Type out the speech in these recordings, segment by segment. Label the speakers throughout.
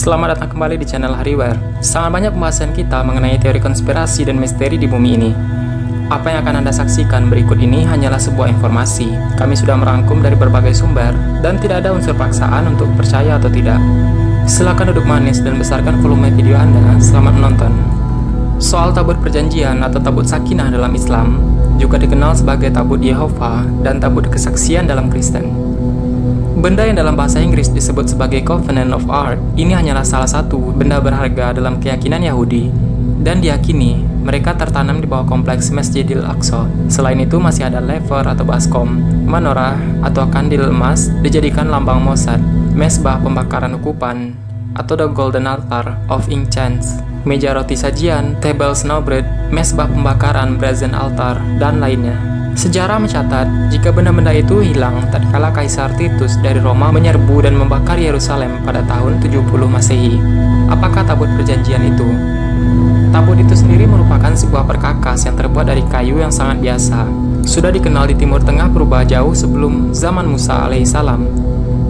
Speaker 1: Selamat datang kembali di channel Hariware. Sangat banyak pembahasan kita mengenai teori konspirasi dan misteri di bumi ini. Apa yang akan Anda saksikan berikut ini hanyalah sebuah informasi. Kami sudah merangkum dari berbagai sumber, dan tidak ada unsur paksaan untuk percaya atau tidak. Silakan duduk manis dan besarkan volume video Anda. Selamat menonton. Soal tabut perjanjian atau tabut sakinah dalam Islam, juga dikenal sebagai tabut Yehova dan tabut kesaksian dalam Kristen. Benda yang dalam bahasa Inggris disebut sebagai Covenant of Ark ini hanyalah salah satu benda berharga dalam keyakinan Yahudi, dan diyakini mereka tertanam di bawah kompleks Masjidil Aqsa. Selain itu masih ada lever atau baskom, menorah atau kandil emas dijadikan lambang Mossad, mesbah pembakaran ukupan atau the Golden Altar of Incense, meja roti sajian, table snowbread, mesbah pembakaran brazen altar, dan lainnya. Sejarah mencatat, jika benda-benda itu hilang tatkala Kaisar Titus dari Roma menyerbu dan membakar Yerusalem pada tahun 70 Masehi. Apakah tabut perjanjian itu? Tabut itu sendiri merupakan sebuah perkakas yang terbuat dari kayu yang sangat biasa. Sudah dikenal di Timur Tengah purba jauh sebelum zaman Musa alaihissalam.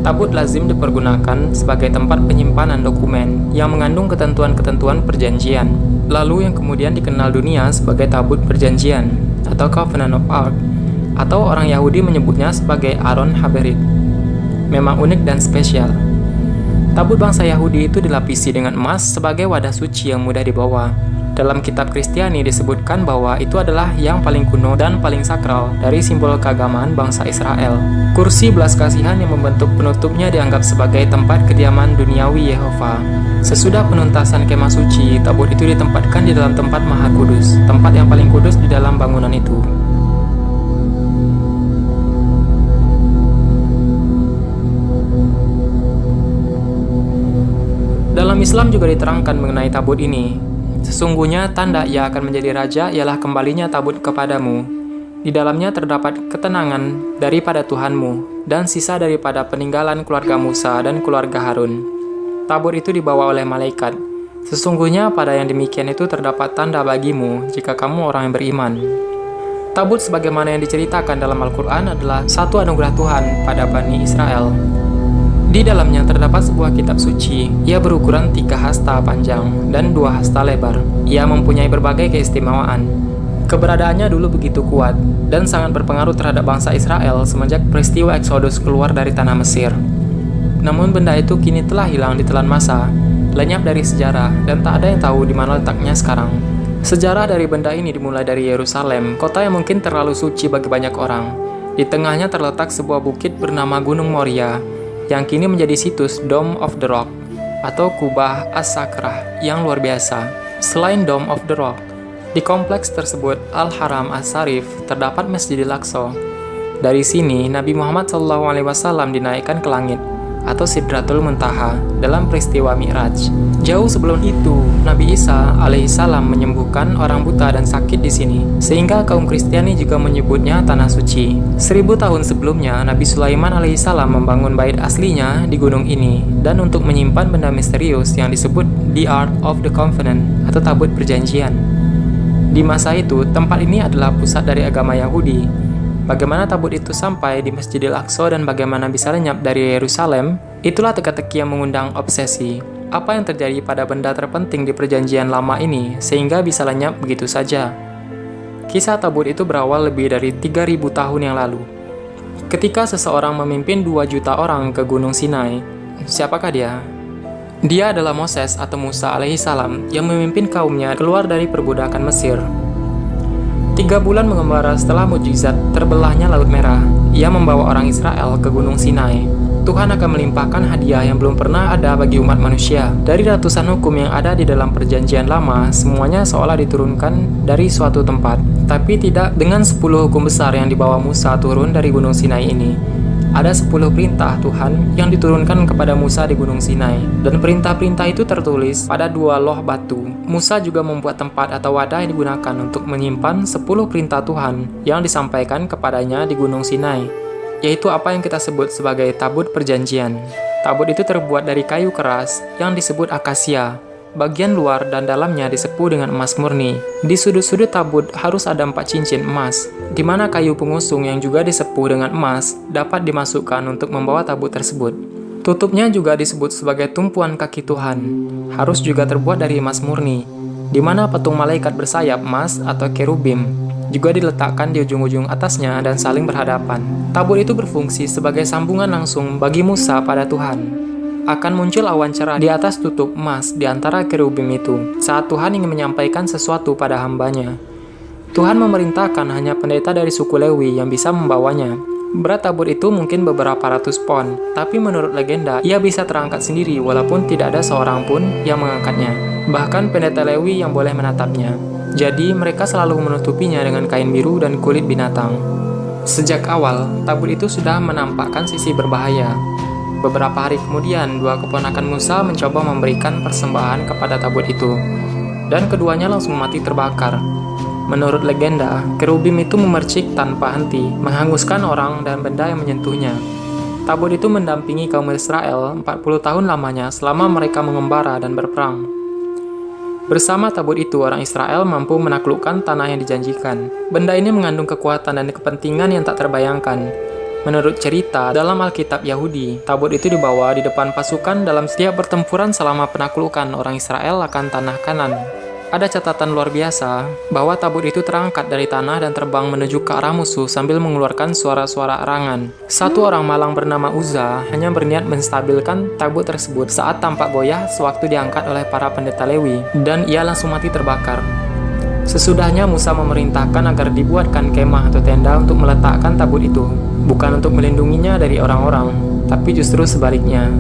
Speaker 1: Tabut lazim dipergunakan sebagai tempat penyimpanan dokumen yang mengandung ketentuan-ketentuan perjanjian, lalu yang kemudian dikenal dunia sebagai tabut perjanjian atau Covenant of Ark, atau orang Yahudi menyebutnya sebagai Aron Haberit. Memang unik dan spesial. Tabut bangsa Yahudi itu dilapisi dengan emas sebagai wadah suci yang mudah dibawa. Dalam kitab Kristiani disebutkan bahwa itu adalah yang paling kuno dan paling sakral dari simbol keagamaan bangsa Israel. Kursi belas kasihan yang membentuk penutupnya dianggap sebagai tempat kediaman duniawi Yehova. Sesudah penuntasan kemah suci, tabut itu ditempatkan di dalam tempat maha kudus, tempat yang paling kudus di dalam bangunan itu. Dalam Islam juga diterangkan mengenai tabut ini. Sesungguhnya tanda ia akan menjadi raja ialah kembalinya tabut kepadamu. Di dalamnya terdapat ketenangan daripada Tuhanmu dan sisa daripada peninggalan keluarga Musa dan keluarga Harun. Tabut itu dibawa oleh malaikat. Sesungguhnya pada yang demikian itu terdapat tanda bagimu jika kamu orang yang beriman. Tabut sebagaimana yang diceritakan dalam Al-Quran adalah satu anugerah Tuhan pada Bani Israel. Di dalamnya terdapat sebuah kitab suci. Ia berukuran 3 hasta panjang dan 2 hasta lebar. Ia mempunyai berbagai keistimewaan. Keberadaannya dulu begitu kuat dan sangat berpengaruh terhadap bangsa Israel semenjak peristiwa Eksodus keluar dari tanah Mesir. Namun benda itu kini telah hilang ditelan masa, lenyap dari sejarah, dan tak ada yang tahu di mana letaknya sekarang. Sejarah dari benda ini dimulai dari Yerusalem, kota yang mungkin terlalu suci bagi banyak orang. Di tengahnya terletak sebuah bukit bernama Gunung Moria, yang kini menjadi situs Dome of the Rock, atau Kubah As-Sakrah yang luar biasa. Selain Dome of the Rock, di kompleks tersebut Al-Haram As-Sarif terdapat Masjidil Aqsa. Dari sini, Nabi Muhammad SAW dinaikkan ke langit, atau Sidratul Muntaha dalam peristiwa Mi'raj. Jauh sebelum itu, Nabi Isa alaihissalam menyembuhkan orang buta dan sakit di sini, sehingga kaum Kristiani juga menyebutnya Tanah Suci. 1000 tahun sebelumnya, Nabi Sulaiman alaihissalam membangun bait aslinya di gunung ini, dan untuk menyimpan benda misterius yang disebut The Ark of the Covenant atau Tabut Perjanjian. Di masa itu, tempat ini adalah pusat dari agama Yahudi. Bagaimana tabut itu sampai di Masjidil Aqsa dan bagaimana bisa lenyap dari Yerusalem, itulah teka-teki yang mengundang obsesi. Apa yang terjadi pada benda terpenting di perjanjian lama ini sehingga bisa lenyap begitu saja? Kisah tabut itu berawal lebih dari 3000 tahun yang lalu. Ketika seseorang memimpin 2 juta orang ke Gunung Sinai, siapakah dia? Dia adalah Moses atau Musa alaihissalam yang memimpin kaumnya keluar dari perbudakan Mesir. 3 bulan mengembara setelah mukjizat terbelahnya Laut Merah, ia membawa orang Israel ke Gunung Sinai. Tuhan akan melimpahkan hadiah yang belum pernah ada bagi umat manusia. Dari ratusan hukum yang ada di dalam perjanjian lama, semuanya seolah diturunkan dari suatu tempat. Tapi tidak dengan 10 hukum besar yang dibawa Musa turun dari Gunung Sinai ini. Ada 10 perintah Tuhan yang diturunkan kepada Musa di Gunung Sinai, dan perintah-perintah itu tertulis pada 2 loh batu. Musa juga membuat tempat atau wadah yang digunakan untuk menyimpan 10 perintah Tuhan yang disampaikan kepadanya di Gunung Sinai, yaitu apa yang kita sebut sebagai tabut perjanjian. Tabut itu terbuat dari kayu keras yang disebut akasia. Bagian luar dan dalamnya disepuh dengan emas murni. Di sudut-sudut tabut harus ada 4 cincin emas, di mana kayu pengusung yang juga disepuh dengan emas dapat dimasukkan untuk membawa tabut tersebut. Tutupnya juga disebut sebagai tumpuan kaki Tuhan. Harus juga terbuat dari emas murni, di mana patung malaikat bersayap emas atau kerubim juga diletakkan di ujung-ujung atasnya dan saling berhadapan. Tabut itu berfungsi sebagai sambungan langsung bagi Musa pada Tuhan. Akan muncul awan cerah di atas tutup emas di antara kerubim itu saat Tuhan ingin menyampaikan sesuatu pada hambanya. Tuhan memerintahkan hanya pendeta dari suku Lewi yang bisa membawanya. Berat tabut itu mungkin beberapa ratus pon, tapi menurut legenda, ia bisa terangkat sendiri walaupun tidak ada seorang pun yang mengangkatnya. Bahkan pendeta Lewi yang boleh menatapnya. Jadi mereka selalu menutupinya dengan kain biru dan kulit binatang. Sejak awal, tabut itu sudah menampakkan sisi berbahaya. Beberapa hari kemudian, dua keponakan Musa mencoba memberikan persembahan kepada tabut itu, dan keduanya langsung mati terbakar. Menurut legenda, kerubim itu memercik tanpa henti, menghanguskan orang dan benda yang menyentuhnya. Tabut itu mendampingi kaum Israel 40 tahun lamanya selama mereka mengembara dan berperang. Bersama tabut itu, orang Israel mampu menaklukkan tanah yang dijanjikan. Benda ini mengandung kekuatan dan kepentingan yang tak terbayangkan. Menurut cerita dalam Alkitab Yahudi, tabut itu dibawa di depan pasukan dalam setiap pertempuran selama penaklukan orang Israel akan tanah Kanan. Ada catatan luar biasa bahwa tabut itu terangkat dari tanah dan terbang menuju ke arah musuh sambil mengeluarkan suara-suara arangan. Satu orang malang bernama Uza hanya berniat menstabilkan tabut tersebut saat tampak goyah sewaktu diangkat oleh para pendeta Lewi, dan ia langsung mati terbakar. Sesudahnya Musa memerintahkan agar dibuatkan kemah atau tenda untuk meletakkan tabut itu, bukan untuk melindunginya dari orang-orang, tapi justru sebaliknya.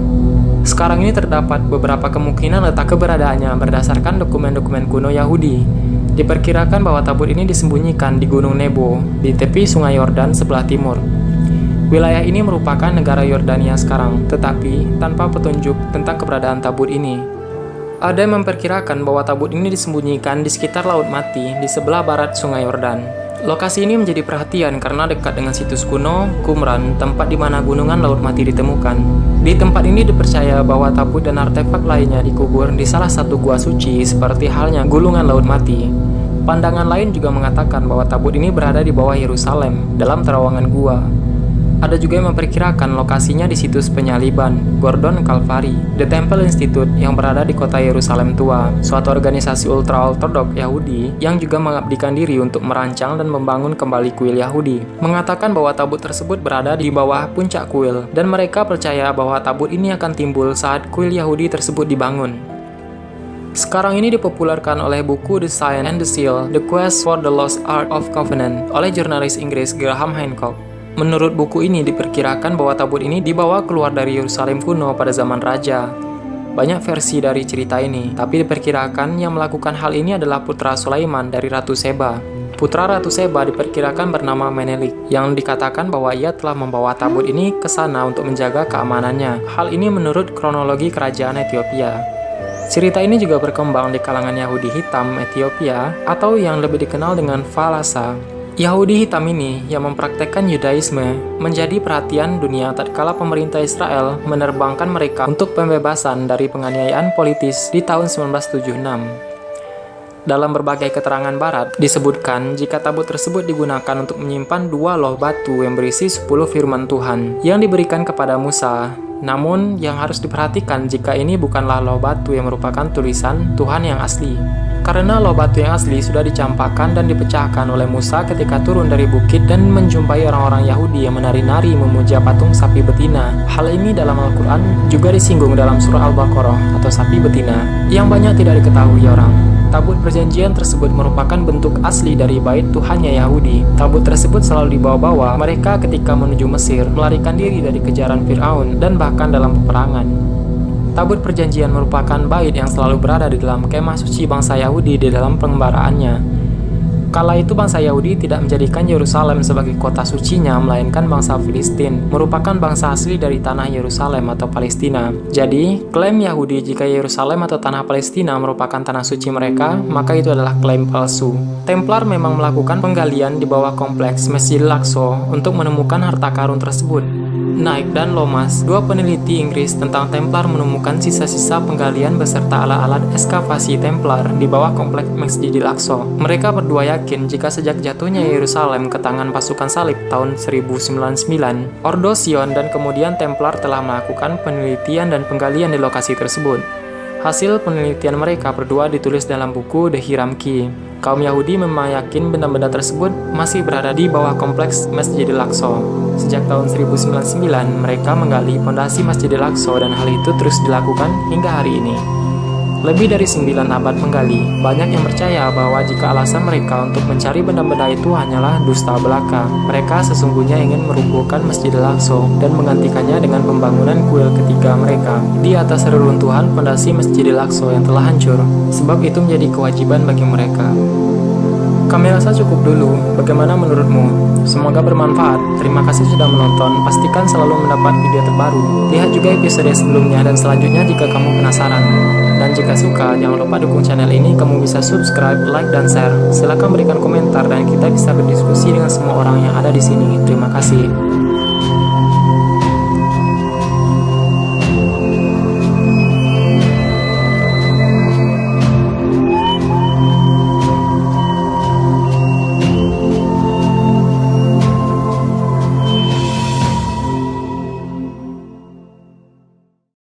Speaker 1: Sekarang ini terdapat beberapa kemungkinan letak keberadaannya berdasarkan dokumen-dokumen kuno Yahudi. Diperkirakan bahwa tabut ini disembunyikan di Gunung Nebo, di tepi Sungai Yordan sebelah timur. Wilayah ini merupakan negara Yordania sekarang, tetapi tanpa petunjuk tentang keberadaan tabut ini. Ada yang memperkirakan bahwa tabut ini disembunyikan di sekitar Laut Mati di sebelah barat Sungai Yordan. Lokasi ini menjadi perhatian karena dekat dengan situs kuno Qumran, tempat di mana gunungan Laut Mati ditemukan. Di tempat ini dipercaya bahwa tabut dan artefak lainnya dikubur di salah satu gua suci seperti halnya gulungan Laut Mati. Pandangan lain juga mengatakan bahwa tabut ini berada di bawah Yerusalem dalam terowongan gua. Ada juga yang memperkirakan lokasinya di situs penyaliban Gordon Calvary, The Temple Institute yang berada di kota Yerusalem Tua, suatu organisasi ultra-ortodok Yahudi yang juga mengabdikan diri untuk merancang dan membangun kembali kuil Yahudi, mengatakan bahwa tabut tersebut berada di bawah puncak kuil, dan mereka percaya bahwa tabut ini akan timbul saat kuil Yahudi tersebut dibangun. Sekarang ini dipopulerkan oleh buku The Sign and the Seal, The Quest for the Lost Ark of Covenant oleh jurnalis Inggris Graham Hancock. Menurut buku ini diperkirakan bahwa tabut ini dibawa keluar dari Yerusalem kuno pada zaman raja. Banyak versi dari cerita ini, tapi diperkirakan yang melakukan hal ini adalah putra Sulaiman dari Ratu Seba. Putra Ratu Seba diperkirakan bernama Menelik, yang dikatakan bahwa ia telah membawa tabut ini ke sana untuk menjaga keamanannya. Hal ini menurut kronologi kerajaan Ethiopia. Cerita ini juga berkembang di kalangan Yahudi hitam Ethiopia atau yang lebih dikenal dengan Falasa. Yahudi hitam ini yang mempraktekkan Yudaisme menjadi perhatian dunia tatkala pemerintah Israel menerbangkan mereka untuk pembebasan dari penganiayaan politis di tahun 1976. Dalam berbagai keterangan barat, disebutkan jika tabut tersebut digunakan untuk menyimpan 2 loh batu yang berisi 10 firman Tuhan yang diberikan kepada Musa. Namun, yang harus diperhatikan jika ini bukanlah loh batu yang merupakan tulisan Tuhan yang asli. Karena loh batu yang asli sudah dicampakkan dan dipecahkan oleh Musa ketika turun dari bukit dan menjumpai orang-orang Yahudi yang menari-nari memuja patung sapi betina. Hal ini dalam Al-Quran juga disinggung dalam surah Al-Baqarah atau sapi betina, yang banyak tidak diketahui orang. Tabut perjanjian tersebut merupakan bentuk asli dari bait Tuhannya Yahudi. Tabut tersebut selalu dibawa-bawa mereka ketika menuju Mesir, melarikan diri dari kejaran Fir'aun, dan bahkan dalam peperangan. Tabut perjanjian merupakan bait yang selalu berada di dalam kemah suci bangsa Yahudi di dalam pengembaraannya. Kala itu bangsa Yahudi tidak menjadikan Yerusalem sebagai kota sucinya, melainkan bangsa Filistin, merupakan bangsa asli dari tanah Yerusalem atau Palestina. Jadi, klaim Yahudi jika Yerusalem atau tanah Palestina merupakan tanah suci mereka, maka itu adalah klaim palsu. Templar memang melakukan penggalian di bawah kompleks Masjidil Aqsa untuk menemukan harta karun tersebut. Knight dan Lomas, dua peneliti Inggris tentang Templar, menemukan sisa-sisa penggalian beserta alat-alat ekskavasi Templar di bawah kompleks Masjidil Aqsa. Mereka berdua yakin yakin jika sejak jatuhnya Yerusalem ke tangan pasukan salib tahun 1099, Ordo Sion dan kemudian Templar telah melakukan penelitian dan penggalian di lokasi tersebut. Hasil penelitian mereka berdua ditulis dalam buku The Hiram Key. Kaum Yahudi meyakini benda-benda tersebut masih berada di bawah kompleks Masjidil Aqsa. Sejak tahun 1099, mereka menggali fondasi Masjidil Aqsa dan hal itu terus dilakukan hingga hari ini. Lebih dari 9 abad menggali, banyak yang percaya bahwa jika alasan mereka untuk mencari benda-benda itu hanyalah dusta belaka, mereka sesungguhnya ingin merubuhkan Masjidil Aqsa dan menggantikannya dengan pembangunan kuil ketiga mereka di atas reruntuhan fondasi Masjidil Aqsa yang telah hancur, sebab itu menjadi kewajiban bagi mereka. Kami rasa cukup dulu, bagaimana menurutmu? Semoga bermanfaat. Terima kasih sudah menonton, pastikan selalu mendapat video terbaru. Lihat juga episode sebelumnya dan selanjutnya jika kamu penasaran. Dan jika suka, jangan lupa dukung channel ini, kamu bisa subscribe, like, dan share. Silahkan berikan komentar dan kita bisa berdiskusi dengan semua orang yang ada di sini. Terima kasih.